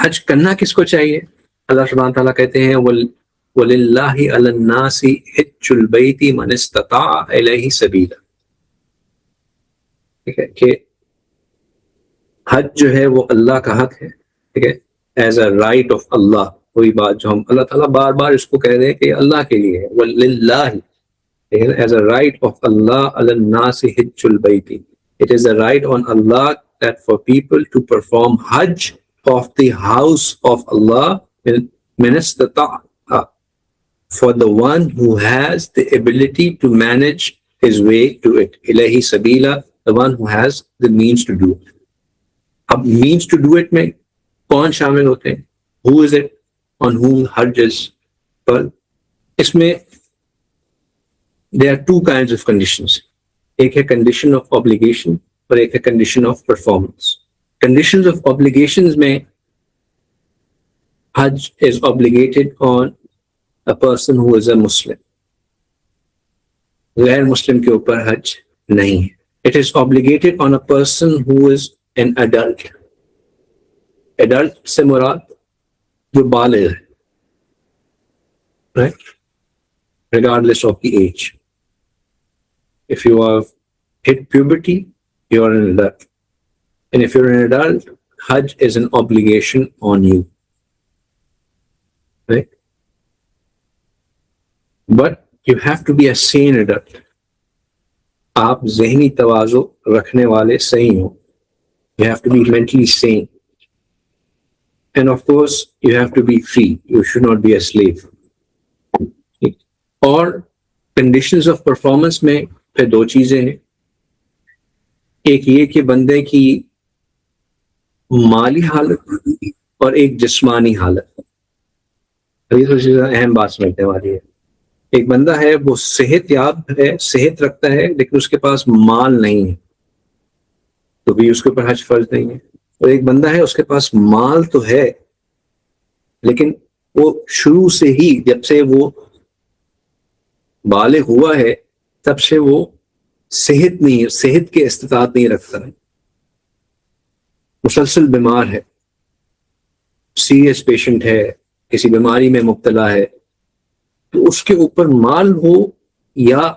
حج کرنا کس کو چاہیے؟ اللہ سبحانہ تعالیٰ کہتے ہیں وَلِلَّهِ عَلَى النَّاسِ حِجُّ الْبَيْتِ مَنِ اسْتَطَاعَ إِلَيْهِ سَبِيلًا. ٹھیک ہے کہ حج جو ہے وہ اللہ کا حق ہے، ٹھیک ہے، ایز اے رائٹ آف اللہ. کوئی بات جو ہم اللہ تعالیٰ بار بار اس کو کہہ رہے ہیں کہ اللہ کے لیے ہے، وَلِلَّهِ، as a right of Allah ala nasi hijjul bayti. It is a right on Allah that for people to perform Hajj of the house of Allah min istata'a, for the one who has the ability to manage his way to it. Ilahi sabila, the one who has the means to do it. Ab means to do it mein kaun shamil hote hain? Who is it on whom Hajj is? Well, isme there are two kinds of conditions. ایک ہے condition of obligation اور ایک ہے condition of performance. Conditions of obligations میں Hajj is obligated on a person who is a Muslim. غیر مسلم کے اوپر حج نہیں ہے. It is obligated on a person who is an adult. Adult سے مراد جو بالغ ہے, right? Regardless of the age. If you have hit puberty, you are an adult. And if you're an adult, Hajj is an obligation on you. Right? But you have to be a sane adult. آپ ذہنی توازو رکھنے والے صحیح ہوں. You have to be mentally sane. And of course, you have to be free. You should not be a slave. اور conditions of performance میں پھر دو چیزیں ہیں. ایک یہ کہ بندے کی مالی حالت اور ایک جسمانی حالت. ابھی تو اہم بات سمجھنے والی ہے. ایک بندہ ہے وہ صحت یاب ہے, صحت رکھتا ہے, لیکن اس کے پاس مال نہیں ہے, تو بھی اس کے اوپر حج فرض نہیں ہے. اور ایک بندہ ہے اس کے پاس مال تو ہے, لیکن وہ شروع سے ہی جب سے وہ بالغ ہوا ہے تب سے وہ صحت کے استطاعت نہیں رکھتا ہے, مسلسل بیمار ہے, سیریس پیشنٹ ہے, کسی بیماری میں مبتلا ہے, تو اس کے اوپر مال ہو یا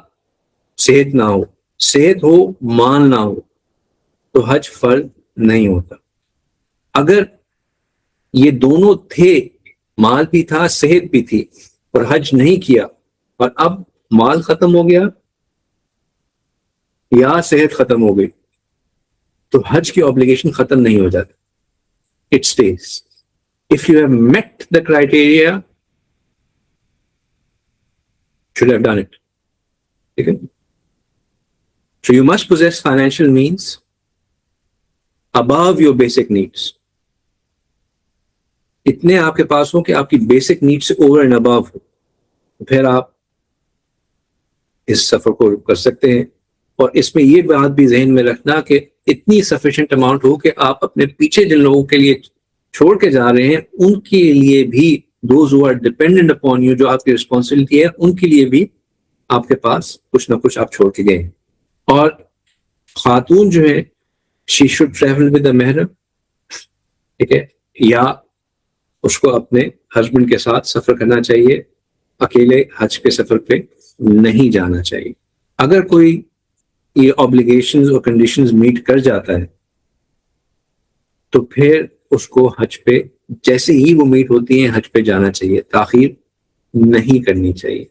صحت نہ ہو, صحت ہو مال نہ ہو, تو حج فرض نہیں ہوتا. اگر یہ دونوں تھے, مال بھی تھا صحت بھی تھی, اور حج نہیں کیا, اور اب مال ختم ہو گیا یا صحت ختم ہو گئی, تو حج کی obligation ختم نہیں ہو جاتی. It stays. If you have met the criteria, should have done it. Okay? So you must possess financial means above your basic needs. اتنے آپ کے پاس ہو کہ آپ کی بیسک نیڈ سے اوور اینڈ ابو ہو, پھر آپ اس سفر کو کر سکتے ہیں. اور اس میں یہ بات بھی ذہن میں رکھنا کہ اتنی سفیشینٹ اماؤنٹ ہو کہ آپ اپنے پیچھے جن لوگوں کے لیے چھوڑ کے جا رہے ہیں ان کے لیے بھی, those who are dependent upon you, جو آپ کی رسپانسبلٹی ہے, ان کے لیے بھی آپ کے پاس کچھ نہ کچھ آپ چھوڑ کے گئے ہیں. اور خاتون جو ہے she should travel with a محرم, ٹھیک ہے, یا اس کو اپنے ہسبینڈ کے ساتھ سفر کرنا چاہیے, اکیلے حج کے سفر پہ نہیں جانا چاہیے. اگر کوئی یہ آبلیگیشنز اور کنڈیشنز میٹ کر جاتا ہے تو پھر اس کو حج پہ جیسے ہی وہ میٹ ہوتی ہیں حج پہ جانا چاہیے, تاخیر نہیں کرنی چاہیے.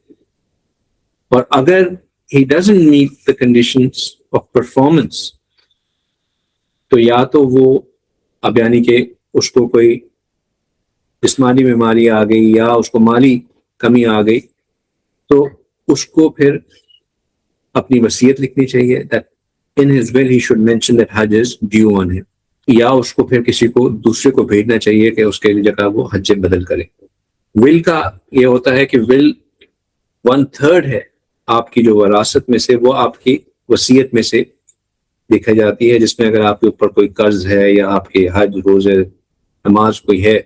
اور اگر he doesn't meet the conditions of performance, تو یا تو وہ اب یعنی کہ اس کو کوئی جسمانی بیماری آ گئی یا اس کو مالی کمی آ گئی, تو اس کو پھر اپنی وصیت لکھنی چاہیے that in his will he should mention that Hajj is due on him, یا اس کو پھر کسی کو دوسرے کو بھیجنا چاہیے کہ اس کے جگہ وہ حج بدل کرے. ول کا یہ ہوتا ہے کہ ول 1/3 ہے آپ کی جو وراثت میں سے, وہ آپ کی وصیت میں سے دیکھا جاتی ہے, جس میں اگر آپ کے اوپر کوئی قرض ہے یا آپ کے حج روزے نماز کوئی ہے,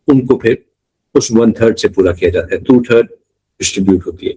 ان کو پھر اس 1/3 سے پورا کیا جاتا ہے, 2/3 ڈسٹریبیوٹ ہوتی ہے.